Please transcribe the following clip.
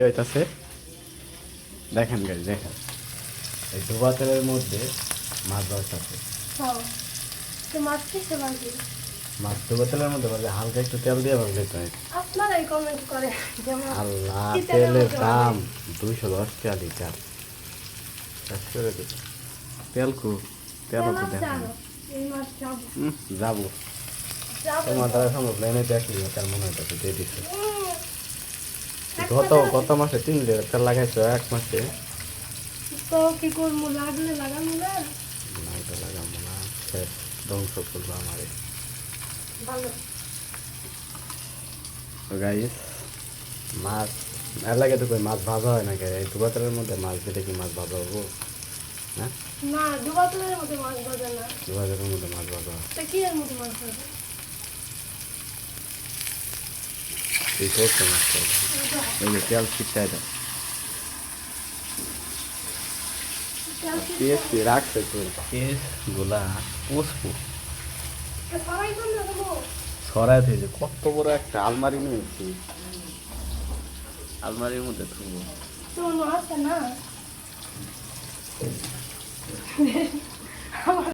হইতাছে দেখেন গাইস দেখেন এই ডোবা তেলের মধ্যে মাছ ভাজতেছে। হ্যাঁ তো মাছ কিসে ভাজি? মাছ ডোবা তেলের মধ্যে ভাজলে হালকা একটু তেল দিয়ে ভাজলে তো হয়। আপনারাই কমেন্ট করে যেমন আল্লাহ কি তেলের তেলের মধ্যে দাম 210 টাকা লিটার। শেষ করে দিল তেল খুব তেল তেল তো আছে দেখেন আরো। এই মাছ যাবো যাবো যাবো তোমার দ্বারা সম্ভব প্লেনে দেখলি তার মনে হইতেছে দিয়ে দিচ্ছে। এক গত মাসে গত মাসে 3 লিটার তেল লাগাইছো এক মাসে। তো কি করবো লাগলে লাগানো না না এটা লাগাবো না শেষ ধ্বংস করবো আমারে। ভালো গাইস মাছ এর লাগে তো কই মাছ ভাজা হয় না কে এই ডুবা তেলের মধ্যে মাছ দিলে কি মাছ ভাজা হবো? হ্যাঁ না ডুবা তেলের মধ্যে মাছ ভাজা না ডুবা তেলের মধ্যে মাছ ভাজা হয়। তা কি এর মধ্যে মাছ ভাজা এই করছে মাছ করবো এই যে তেল ছিটাই দাও পিএসপি রাখছে তো পিএস গুলা পুষপু সবাই কোন দেবো ছড়াই থেকে কত বড় একটা আলমারি নিয়েছি আলমারির মধ্যে থুবো তো আছে না